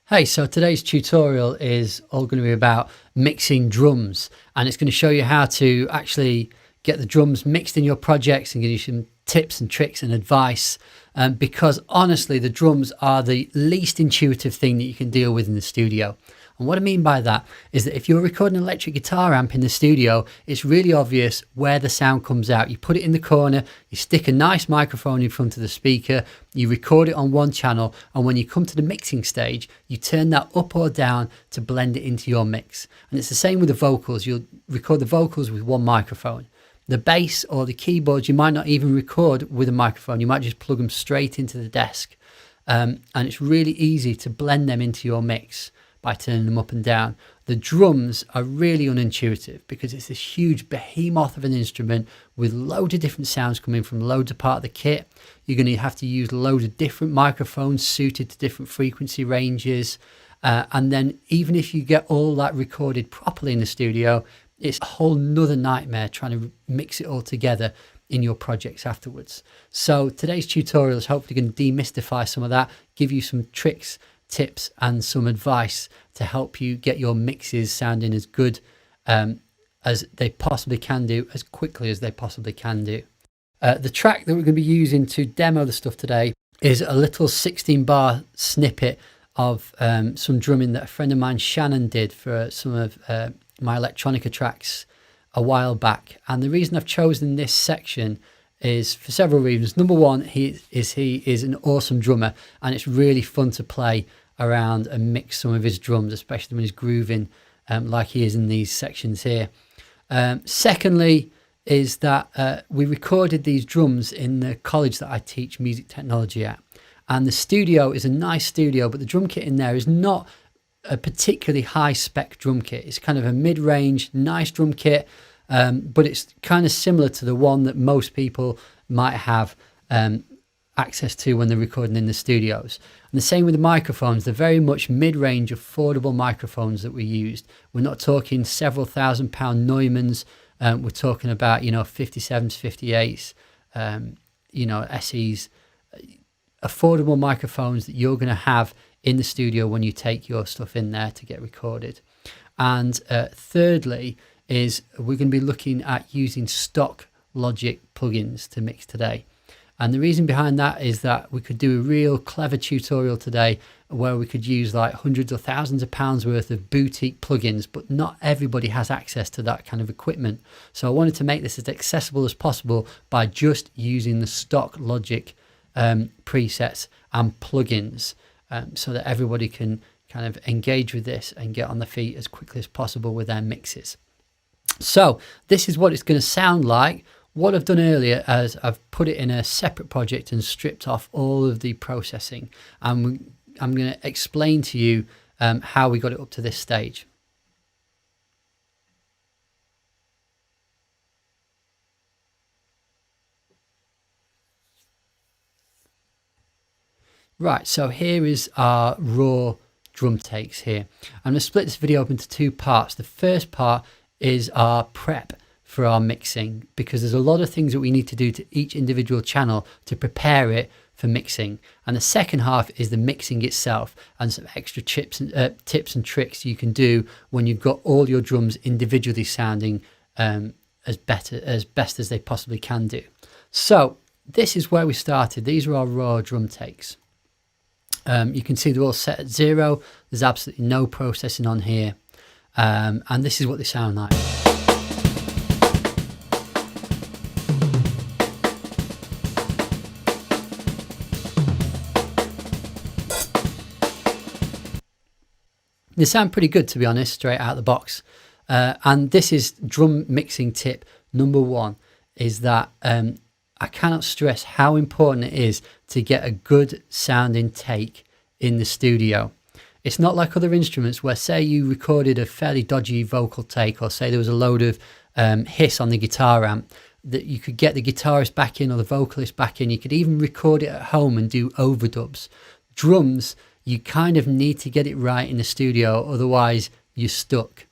Hey, so today's tutorial is all going to be about mixing drums, and it's going to show you how to actually get the drums mixed in your projects and give you some tips and tricks and advice, because honestly the drums are the least intuitive thing that you can deal with in the studio. And what I mean by that is that if you're recording an electric guitar amp in the studio, it's really obvious where the sound comes out. You put it in the corner, you stick a nice microphone in front of the speaker, you record it on one channel, and when you come to the mixing stage, you turn that up or down to blend it into your mix. And it's the same with the vocals. You'll record the vocals with one microphone. The bass or the keyboards, you might not even record with a microphone. You might just plug them straight into the desk. And it's really easy to blend them into your mix by turning them up and down. The drums are really unintuitive because it's this huge behemoth of an instrument with loads of different sounds coming from loads of part of the kit. You're going to have to use loads of different microphones suited to different frequency ranges. And then even if you get all that recorded properly in the studio, it's a whole nother nightmare trying to mix it all together in your projects afterwards. So today's tutorial is hopefully going to demystify some of that, give you some tricks, tips and some advice to help you get your mixes sounding as good as they possibly can do, as quickly as they possibly can do. The track that we're going to be using to demo the stuff today is a little 16-bar snippet of some drumming that a friend of mine, Shannon, did for some of my electronica tracks a while back. And the reason I've chosen this section is for several reasons. Number one, he is an awesome drummer, and it's really fun to play around and mix some of his drums, especially when he's grooving like he is in these sections here. Secondly is that we recorded these drums in the college that I teach music technology at, and the studio is a nice studio, but the drum kit in there is not a particularly high spec drum kit. It's kind of a mid-range nice drum kit, but it's kind of similar to the one that most people might have access to when they're recording in the studios. And the same with the microphones. They're very much mid-range, affordable microphones that we used. We're not talking several £1,000 Neumanns. We're talking about, 57s, 58s, SEs, affordable microphones that you're going to have in the studio when you take your stuff in there to get recorded. And thirdly is we're going to be looking at using stock Logic plugins to mix today. And the reason behind that is that we could do a real clever tutorial today where we could use like hundreds or thousands of pounds worth of boutique plugins, but not everybody has access to that kind of equipment. So I wanted to make this as accessible as possible by just using the stock Logic presets and plugins, so that everybody can kind of engage with this and get on their feet as quickly as possible with their mixes. So this is what it's going to sound like. What I've done earlier is I've put it in a separate project and stripped off all of the processing. And I'm going to explain to you how we got it up to this stage. Right, so here is our raw drum takes here. I'm going to split this video up into two parts. The first part is our prep for our mixing, because there's a lot of things that we need to do to each individual channel to prepare it for mixing. And the second half is the mixing itself and some extra tips and tricks you can do when you've got all your drums individually sounding as best as they possibly can do. So this is where we started. These are our raw drum takes. You can see they're all set at 0. There's absolutely no processing on here. And this is what they sound like. They sound pretty good, to be honest, straight out of the box. And this is drum mixing tip number 1, is that I cannot stress how important it is to get a good sounding take in the studio. It's not like other instruments where, say you recorded a fairly dodgy vocal take, or say there was a load of hiss on the guitar amp, that you could get the guitarist back in or the vocalist back in. You could even record it at home and do overdubs. Drums, you kind of need to get it right in the studio, otherwise you're stuck.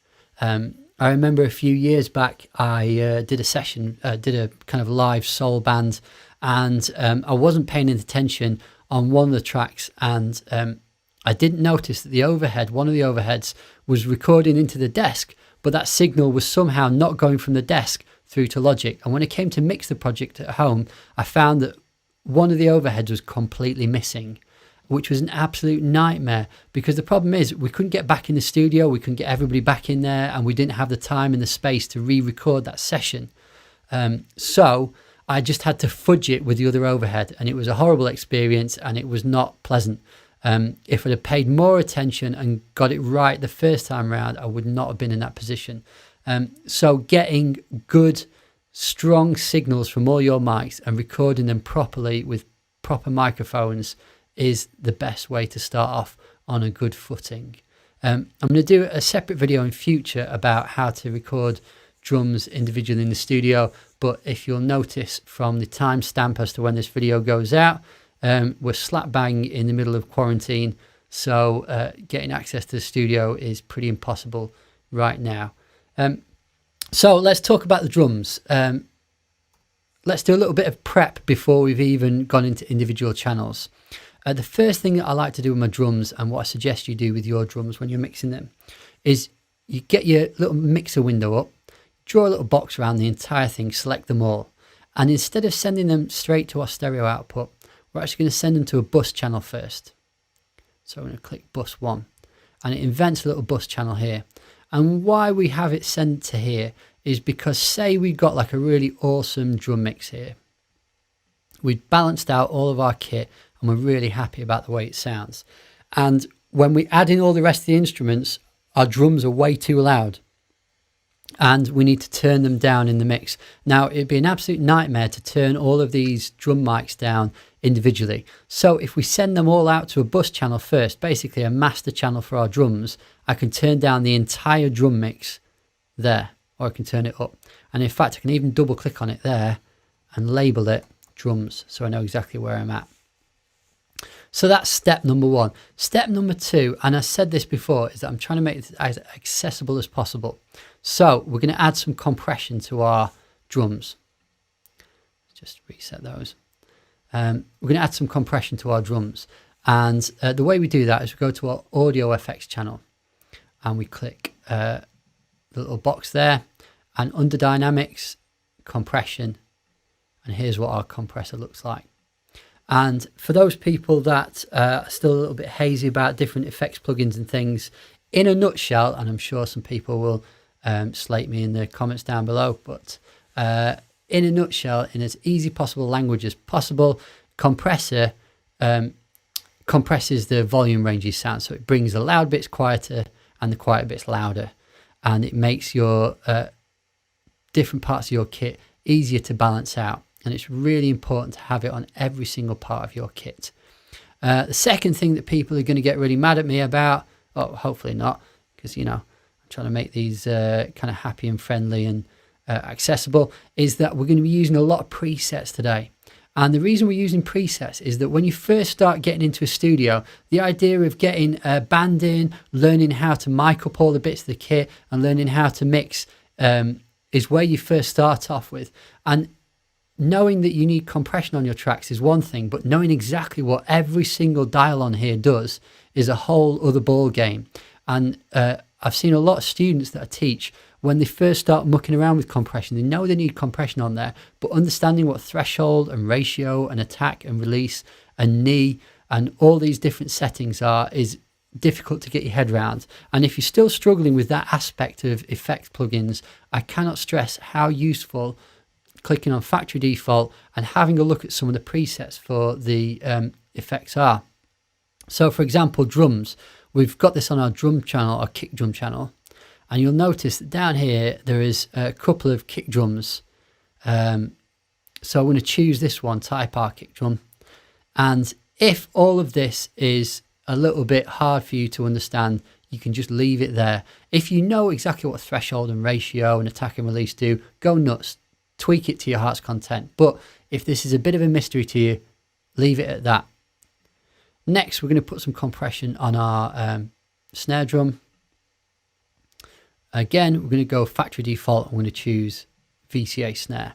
I remember a few years back, I did a session, did a kind of live soul band, and I wasn't paying attention on one of the tracks, and I didn't notice that the overhead, one of the overheads, was recording into the desk, but that signal was somehow not going from the desk through to Logic. And when I came to mix the project at home, I found that one of the overheads was completely missing, which was an absolute nightmare, because the problem is we couldn't get back in the studio, we couldn't get everybody back in there, and we didn't have the time and the space to re-record that session. So I just had to fudge it with the other overhead, and it was a horrible experience, and it was not pleasant. If I'd have paid more attention and got it right the first time around, I would not have been in that position. So getting good, strong signals from all your mics and recording them properly with proper microphones is the best way to start off on a good footing. I'm going to do a separate video in future about how to record drums individually in the studio, but if you'll notice from the timestamp as to when this video goes out, we're slap bang in the middle of quarantine, so getting access to the studio is pretty impossible right now. So let's talk about the drums. Let's do a little bit of prep before we've even gone into individual channels. The first thing that I like to do with my drums, and what I suggest you do with your drums when you're mixing them, is you get your little mixer window up, draw a little box around the entire thing, select them all, and instead of sending them straight to our stereo output, we're actually going to send them to a bus channel first. So I'm going to click bus 1, and it invents a little bus channel here. And why we have it sent to here is because, say we've got like a really awesome drum mix here, we've balanced out all of our kit and we're really happy about the way it sounds, and when we add in all the rest of the instruments, our drums are way too loud and we need to turn them down in the mix. Now, it'd be an absolute nightmare to turn all of these drum mics down individually. So if we send them all out to a bus channel first, basically a master channel for our drums, I can turn down the entire drum mix there, or I can turn it up. And in fact, I can even double click on it there and label it drums, so I know exactly where I'm at. So that's step number 1. Step number 2, and I said this before, is that I'm trying to make it as accessible as possible. So we're going to add some compression to our drums. Just reset those. We're going to add some compression to our drums. And the way we do that is we go to our audio effects channel and we click the little box there, and under dynamics, compression. And here's what our compressor looks like. And for those people that are still a little bit hazy about different effects plugins and things, in a nutshell, and I'm sure some people will slate me in the comments down below, but in a nutshell, in as easy possible language as possible, compressor compresses the volume range of sound. So it brings the loud bits quieter and the quiet bits louder, and it makes your different parts of your kit easier to balance out. And it's really important to have it on every single part of your kit. The second thing that people are going to get really mad at me about, oh, hopefully not, because, you know, I'm trying to make these kind of happy and friendly and accessible, is that we're going to be using a lot of presets today. And the reason we're using presets is that when you first start getting into a studio, the idea of getting a band in, learning how to mic up all the bits of the kit and learning how to mix is where you first start off with. And knowing that you need compression on your tracks is one thing, but knowing exactly what every single dial on here does is a whole other ball game. And I've seen a lot of students that I teach, when they first start mucking around with compression, they know they need compression on there, but understanding what threshold and ratio and attack and release and knee and all these different settings are is difficult to get your head around. And if you're still struggling with that aspect of effect plugins, I cannot stress how useful clicking on factory default and having a look at some of the presets for the effects are. So for example, drums, we've got this on our drum channel, our kick drum channel, and you'll notice that down here there is a couple of kick drums. So I'm going to choose this one, Type R kick drum, and if all of this is a little bit hard for you to understand, you can just leave it there. If you know exactly what threshold and ratio and attack and release do, go nuts. Tweak it to your heart's content. But if this is a bit of a mystery to you, leave it at that. Next, we're going to put some compression on our snare drum. Again, we're going to go factory default. I'm going to choose VCA snare.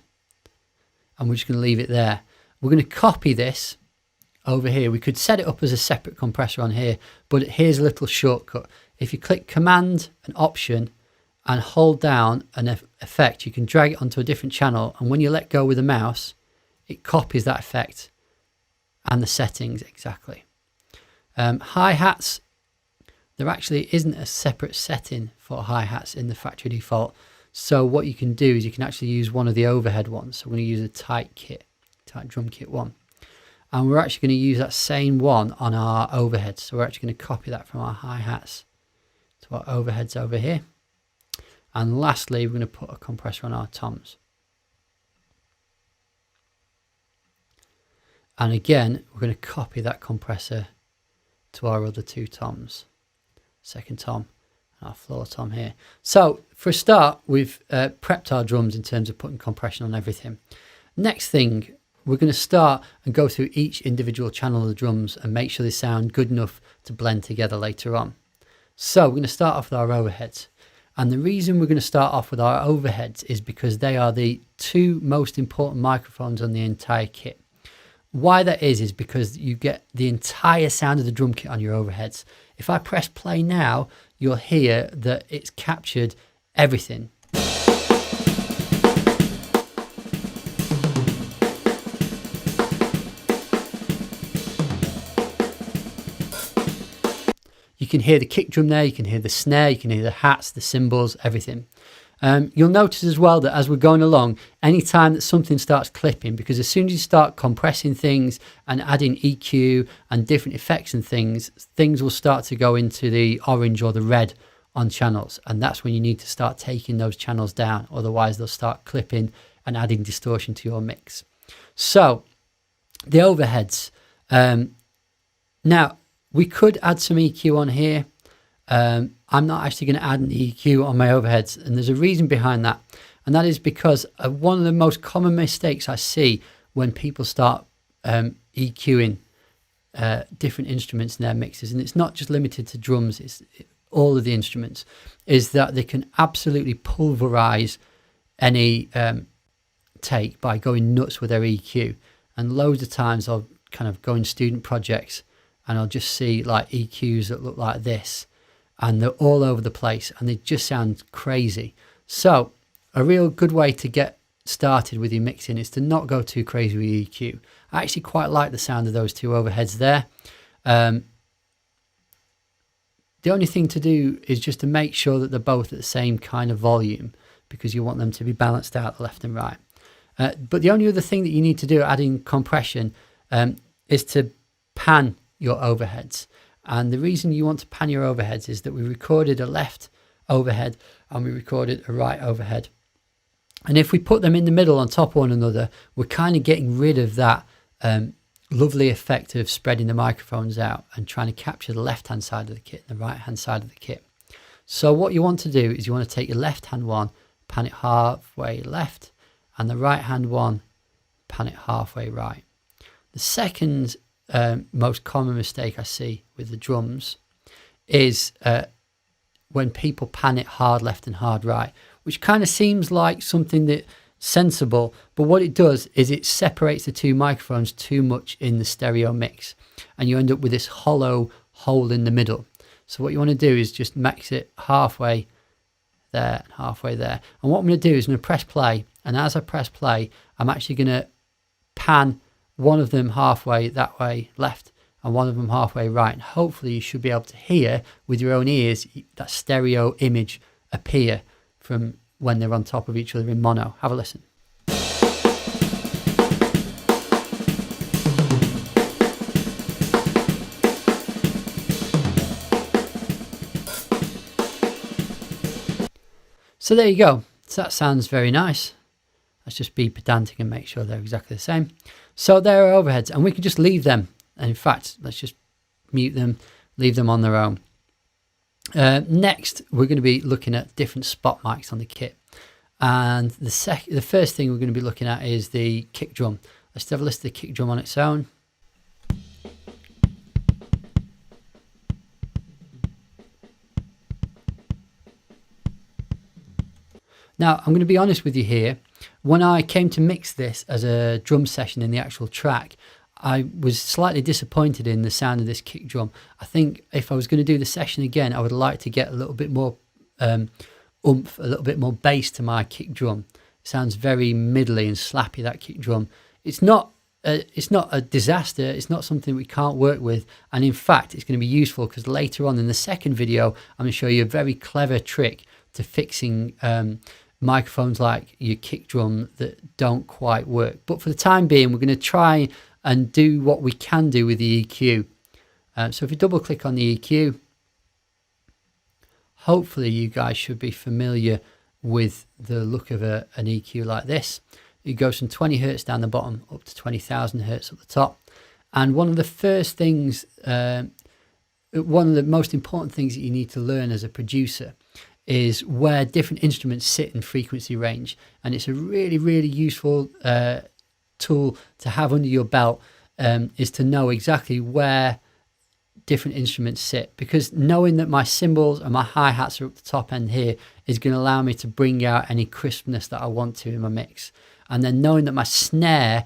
And we're just going to leave it there. We're going to copy this over here, we could set it up as a separate compressor on here, but here's a little shortcut. If you click Command and Option and hold down an effect, you can drag it onto a different channel, and when you let go with the mouse, it copies that effect and the settings exactly. Hi-hats, there actually isn't a separate setting for hi-hats in the factory default. So what you can do is you can actually use one of the overhead ones. So we're going to use a tight drum kit one. And we're actually going to use that same one on our overheads. So we're actually going to copy that from our hi-hats to our overheads over here. And lastly, we're going to put a compressor on our toms. And again, we're going to copy that compressor to our other two toms. Second tom and our floor tom here. So for a start, we've prepped our drums in terms of putting compression on everything. Next thing, we're going to start and go through each individual channel of the drums and make sure they sound good enough to blend together later on. So we're going to start off with our overheads. And the reason we're going to start off with our overheads is because they are the two most important microphones on the entire kit. Why that is because you get the entire sound of the drum kit on your overheads. If I press play now, you'll hear that it's captured everything. You can hear the kick drum there, you can hear the snare, you can hear the hats, the cymbals, everything. You'll notice as well that as we're going along, anytime that something starts clipping, because as soon as you start compressing things and adding EQ and different effects and things will start to go into the orange or the red on channels. And that's when you need to start taking those channels down. Otherwise, they'll start clipping and adding distortion to your mix. So the overheads. Now, we could add some EQ on here. I'm not actually going to add an EQ on my overheads, and there's a reason behind that, and that is because one of the most common mistakes I see when people start EQing different instruments in their mixes, and it's not just limited to drums, it's all of the instruments, is that they can absolutely pulverize any take by going nuts with their EQ. And loads of times I'll kind of go in student projects and I'll just see like EQs that look like this, and they're all over the place and they just sound crazy. So a real good way to get started with your mixing is to not go too crazy with EQ. I actually quite like the sound of those two overheads there. The only thing to do is just to make sure that they're both at the same kind of volume, because you want them to be balanced out left and right. But the only other thing that you need to do adding compression is to pan your overheads. And the reason you want to pan your overheads is that we recorded a left overhead and we recorded a right overhead. And if we put them in the middle on top of one another, we're kind of getting rid of that lovely effect of spreading the microphones out and trying to capture the left-hand side of the kit and the right-hand side of the kit. So what you want to do is you want to take your left-hand one, pan it halfway left, and the right-hand one, pan it halfway right. The second most common mistake I see with the drums is when people pan it hard left and hard right, which kind of seems like something that's sensible, but what it does is it separates the two microphones too much in the stereo mix, and you end up with this hollow hole in the middle. So what you want to do is just mix it halfway there and halfway there. And what I'm going to do is I'm going to press play, and as I press play, I'm actually going to pan one of them halfway that way left and one of them halfway right, and hopefully you should be able to hear with your own ears that stereo image appear from when they're on top of each other in mono. Have a listen. So there you go. So that sounds very nice. Let's just be pedantic and make sure they're exactly the same. So there are overheads, and we can just leave them. And in fact, let's just mute them, leave them on their own. Next, we're going to be looking at different spot mics on the kit. And the first thing we're going to be looking at is the kick drum. Let's have a listen to the kick drum on its own. Now, I'm going to be honest with you here. When I came to mix this as a drum session in the actual track, I was slightly disappointed in the sound of this kick drum. I think if I was going to do the session again, I would like to get a little bit more oomph, a little bit more bass to my kick drum. It sounds very middly and slappy, that kick drum. It's not a disaster. It's not something we can't work with. And in fact, it's going to be useful because later on in the second video, I'm going to show you a very clever trick to fixing microphones like your kick drum that don't quite work. But for the time being, we're going to try and do what we can do with the EQ. So if you double click on the EQ, hopefully you guys should be familiar with the look of an EQ like this. It goes from 20 hertz down the bottom up to 20,000 hertz at the top. And one of the first things, one of the most important things that you need to learn as a producer is where different instruments sit in frequency range. And it's a really, really useful tool to have under your belt, is to know exactly where different instruments sit, because knowing that my cymbals and my hi-hats are up the top end here is going to allow me to bring out any crispness that I want to in my mix. And then knowing that my snare,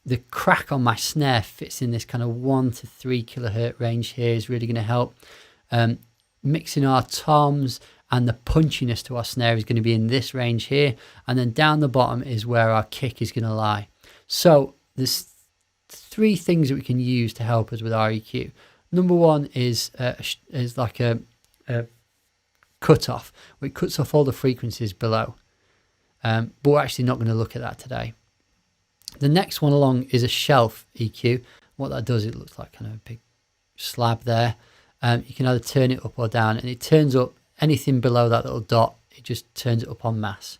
the crack on my snare fits in this kind of 1 to 3 kilohertz range here is really going to help. Mixing our toms and the punchiness to our snare is going to be in this range here. And then down the bottom is where our kick is going to lie. So there's 3 things that we can use to help us with our EQ. Number one is like a cutoff, where it cuts off all the frequencies below. But we're actually not going to look at that today. The next one along is a shelf EQ. What that does, it looks like kind of a big slab there. You can either turn it up or down, and it turns up anything below that little dot. It just turns it up en masse.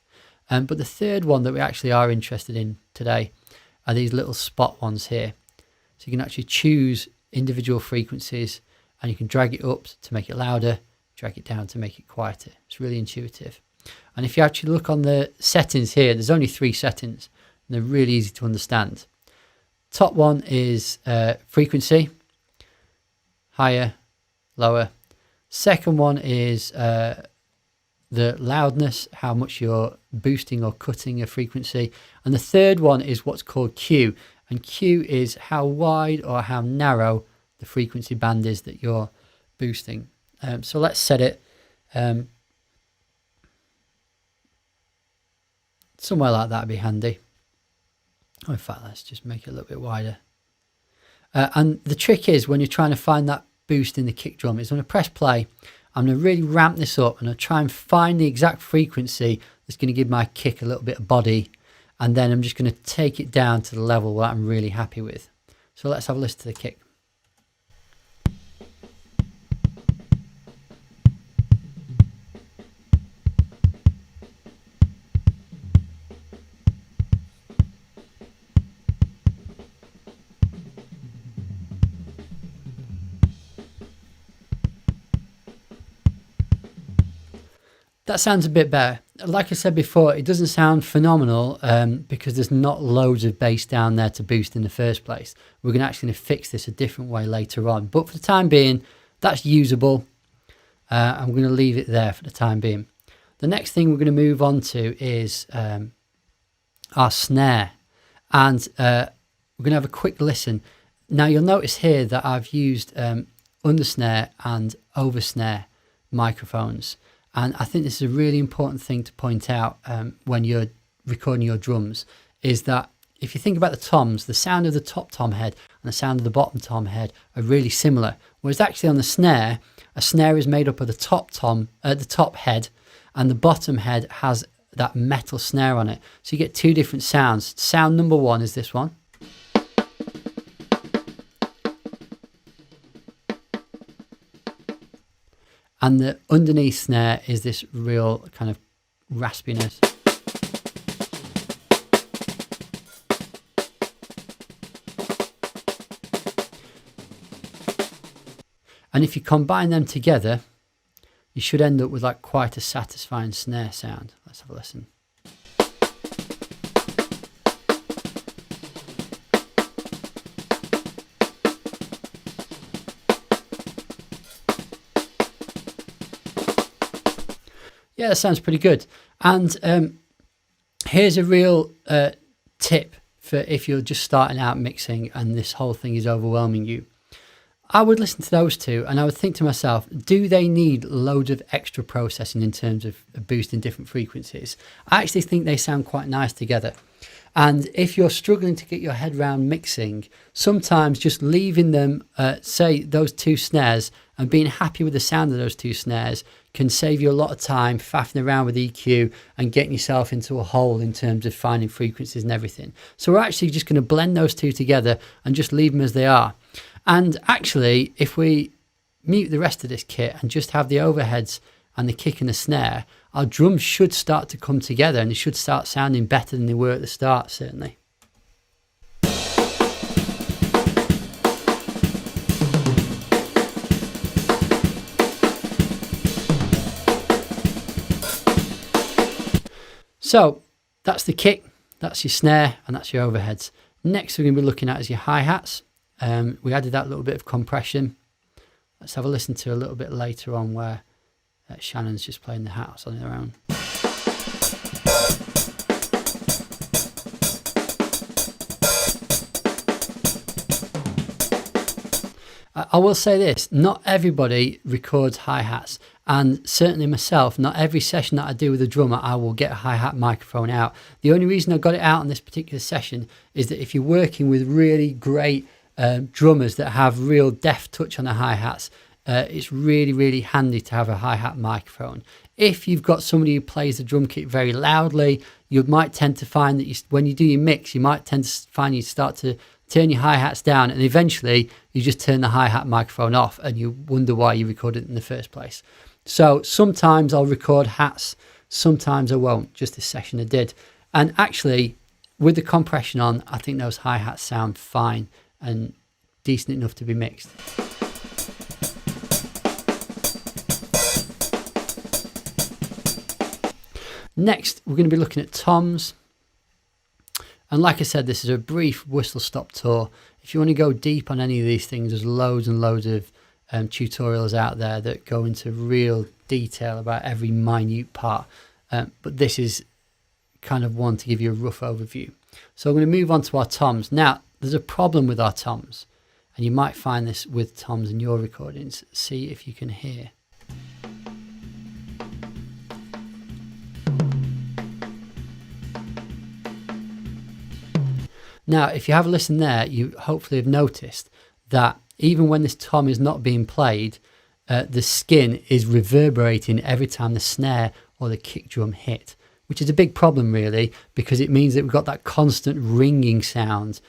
But the third one that we actually are interested in today are these little spot ones here. So you can actually choose individual frequencies, and you can drag it up to make it louder, drag it down to make it quieter. It's really intuitive. And if you actually look on the settings here, there's only 3 settings, and they're really easy to understand. Top one is frequency, higher, lower. Second one is the loudness, how much you're boosting or cutting a frequency. And the third one is what's called Q. And Q is how wide or how narrow the frequency band is that you're boosting. So let's set it somewhere like that would be handy. Oh, in fact, let's just make it a little bit wider. And the trick is when you're trying to find that boost in the kick drum is when I press play, I'm going to really ramp this up and I'll try and find the exact frequency that's going to give my kick a little bit of body. And then I'm just going to take it down to the level that I'm really happy with. So let's have a listen to the kick. That sounds a bit better. Like I said before, it doesn't sound phenomenal because there's not loads of bass down there to boost in the first place. We're going to actually fix this a different way later on. But for the time being, that's usable. I'm going to leave it there for the time being. The next thing we're going to move on to is our snare. And we're going to have a quick listen. Now you'll notice here that I've used under snare and over snare microphones. And I think this is a really important thing to point out when you're recording your drums, is that if you think about the toms, the sound of the top tom head and the sound of the bottom tom head are really similar. Whereas actually on the snare, a snare is made up of the top head, and the bottom head has that metal snare on it. So you get 2 different sounds. Sound number 1 is this one. And the underneath snare is this real kind of raspiness. And if you combine them together, you should end up with like quite a satisfying snare sound. Let's have a listen. Yeah, that sounds pretty good. And here's a real tip for if you're just starting out mixing and this whole thing is overwhelming you. I would listen to those two and I would think to myself, do they need loads of extra processing in terms of boosting different frequencies? I actually think they sound quite nice together. And if you're struggling to get your head around mixing, sometimes just leaving them, say those two snares, and being happy with the sound of those two snares can save you a lot of time faffing around with EQ and getting yourself into a hole in terms of finding frequencies and everything. So we're actually just going to blend those two together and just leave them as they are. And actually, if we mute the rest of this kit and just have the overheads and the kick and the snare, our drums should start to come together and they should start sounding better than they were at the start, certainly. So that's the kick, that's your snare, and that's your overheads. Next we're going to be looking at is your hi-hats. We added that little bit of compression. Let's have a listen to a little bit later on where Shannon's just playing the hats on their own. I will say this, not everybody records hi-hats, and certainly myself, not every session that I do with a drummer I will get a hi-hat microphone out. The only reason I got it out on this particular session is that if you're working with really great drummers that have real deft touch on the hi-hats, it's really, really handy to have a hi-hat microphone. If you've got somebody who plays the drum kit very loudly, you might tend to find that when you do your mix, you might tend to find you start to turn your hi-hats down, and eventually you just turn the hi-hat microphone off and you wonder why you recorded it in the first place. So sometimes I'll record hats, sometimes I won't. Just this session I did. And actually, with the compression on, I think those hi-hats sound fine and decent enough to be mixed. Next, we're going to be looking at toms. And like I said, this is a brief whistle-stop tour. If you want to go deep on any of these things, there's loads and loads of tutorials out there that go into real detail about every minute part. But this is kind of one to give you a rough overview. So I'm going to move on to our toms. Now, there's a problem with our toms, and you might find this with toms in your recordings. See if you can hear. Now, if you have a listen there, you hopefully have noticed that even when this tom is not being played, the skin is reverberating every time the snare or the kick drum hit, which is a big problem really, because it means that we've got that constant ringing sound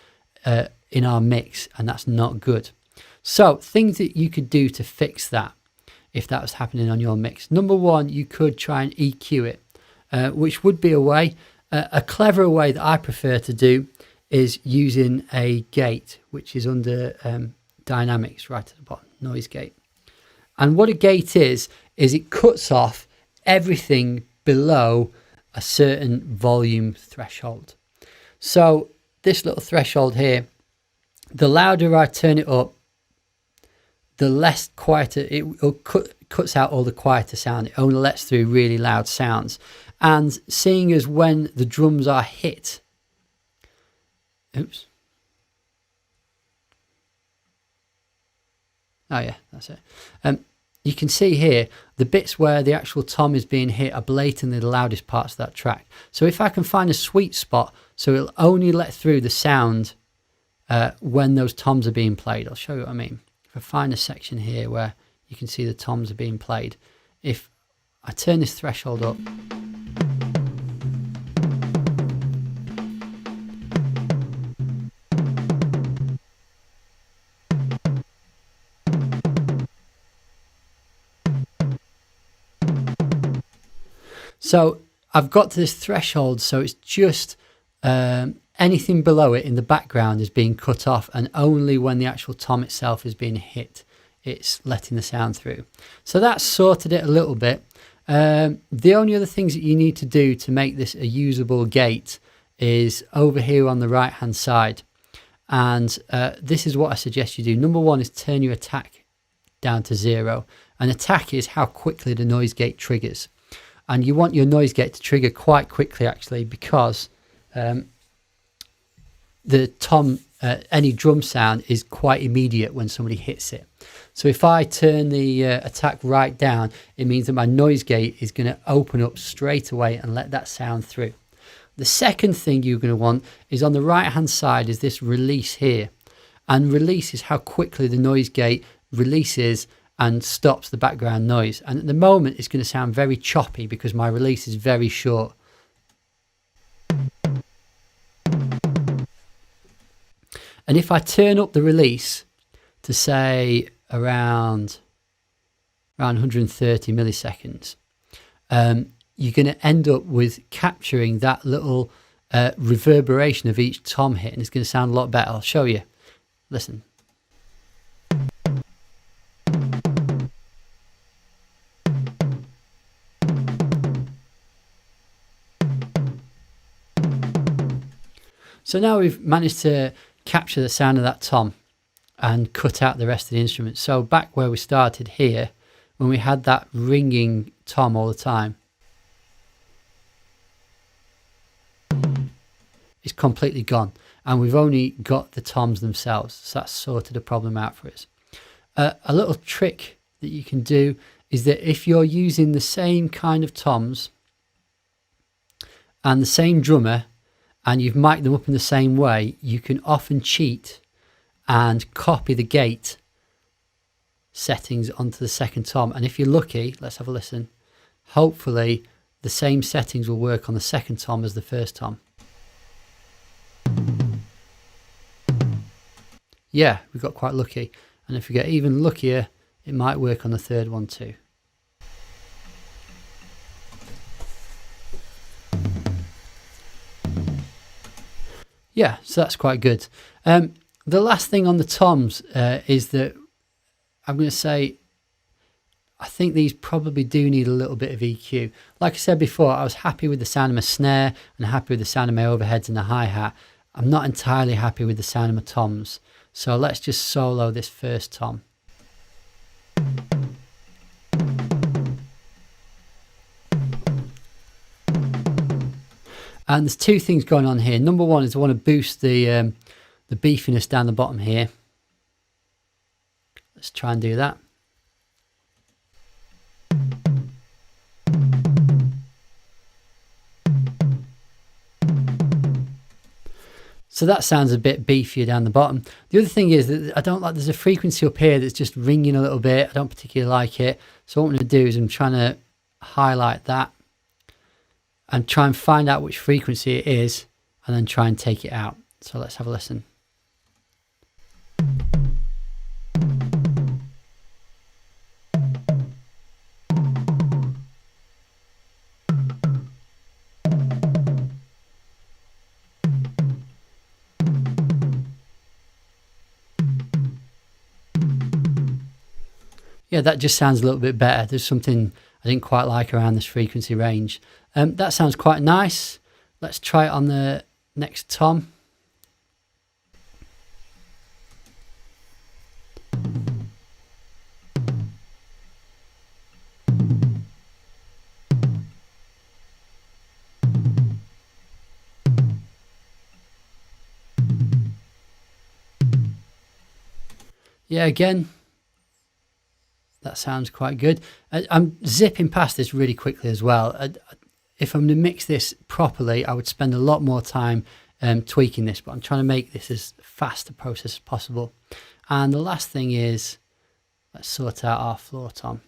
in our mix, and that's not good. So things that you could do to fix that if that was happening on your mix. Number one, you could try and EQ it, which would be a way. A cleverer way that I prefer to do is using a gate, which is under dynamics right at the bottom, noise gate. And what a gate is it cuts off everything below a certain volume threshold. So this little threshold here, the louder I turn it up, the less quieter it cuts out all the quieter sound. It only lets through really loud sounds. And seeing as when the drums are hit, oops. Oh yeah, that's it. You can see here, the bits where the actual tom is being hit are blatantly the loudest parts of that track. So if I can find a sweet spot, so it'll only let through the sound when those toms are being played. I'll show you what I mean. If I find a section here where you can see the toms are being played, if I turn this threshold up, so I've got to this threshold, so it's just anything below it in the background is being cut off, and only when the actual tom itself is being hit, it's letting the sound through. So that's sorted it a little bit. The only other things that you need to do to make this a usable gate is over here on the right hand side. And this is what I suggest you do. Number one is turn your attack down to 0. And attack is how quickly the noise gate triggers. And you want your noise gate to trigger quite quickly actually, because the tom, any drum sound is quite immediate when somebody hits it. So if I turn the attack right down, it means that my noise gate is going to open up straight away and let that sound through. The second thing you're going to want is on the right hand side is this release here. And release is how quickly the noise gate releases and stops the background noise. And at the moment it's going to sound very choppy because my release is very short. And if I turn up the release to say around 130 milliseconds, you're going to end up with capturing that little reverberation of each tom hit, and it's going to sound a lot better. I'll show you. Listen. So now we've managed to capture the sound of that tom and cut out the rest of the instrument. So back where we started here, when we had that ringing tom all the time, it's completely gone, and we've only got the toms themselves. So that's sorted the problem out for us. A little trick that you can do is that if you're using the same kind of toms and the same drummer and you've mic'd them up in the same way, you can often cheat and copy the gate settings onto the second tom. And if you're lucky, let's have a listen. Hopefully the same settings will work on the second tom as the first tom. Yeah, we got quite lucky. And if we get even luckier, it might work on the third one too. Yeah, so that's quite good. The last thing on the toms is that I'm going to say I think these probably do need a little bit of EQ. Like I said before, I was happy with the sound of my snare and happy with the sound of my overheads and the hi-hat. I'm not entirely happy with the sound of my toms. So let's just solo this first tom. And there's two things going on here. Number one is I want to boost the beefiness down the bottom here. Let's try and do that. So that sounds a bit beefier down the bottom. The other thing is that I don't like, there's a frequency up here that's just ringing a little bit. I don't particularly like it. So what I'm going to do is I'm trying to highlight that and try and find out which frequency it is and then try and take it out. So let's have a listen. Yeah, that just sounds a little bit better. There's something I didn't quite like around this frequency range. That sounds quite nice. Let's try it on the next tom. Yeah, again, that sounds quite good. I'm zipping past this really quickly as well. If I'm going to mix this properly, I would spend a lot more time tweaking this, but I'm trying to make this as fast a process as possible. And the last thing is, let's sort out our floor tom.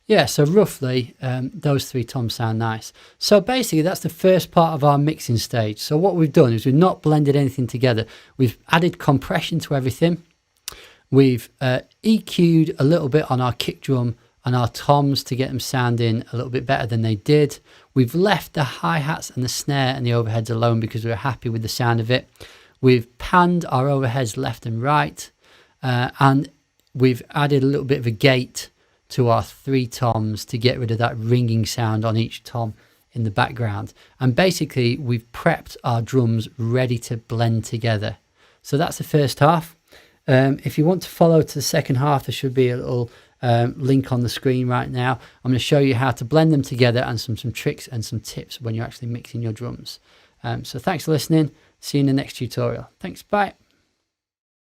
Yeah, so roughly those three toms sound nice. So basically that's the first part of our mixing stage. So what we've done is we've not blended anything together. We've added compression to everything. We've EQ'd a little bit on our kick drum and our toms to get them sounding a little bit better than they did. We've left the hi-hats and the snare and the overheads alone because we were happy with the sound of it. We've panned our overheads left and right, and we've added a little bit of a gate to our 3 toms to get rid of that ringing sound on each tom in the background. And basically we've prepped our drums ready to blend together. So that's the first half. If you want to follow to the second half, there should be a little link on the screen right now. I'm going to show you how to blend them together and some tricks and some tips when you're actually mixing your drums. So thanks for listening. See you in the next tutorial. Thanks. Bye.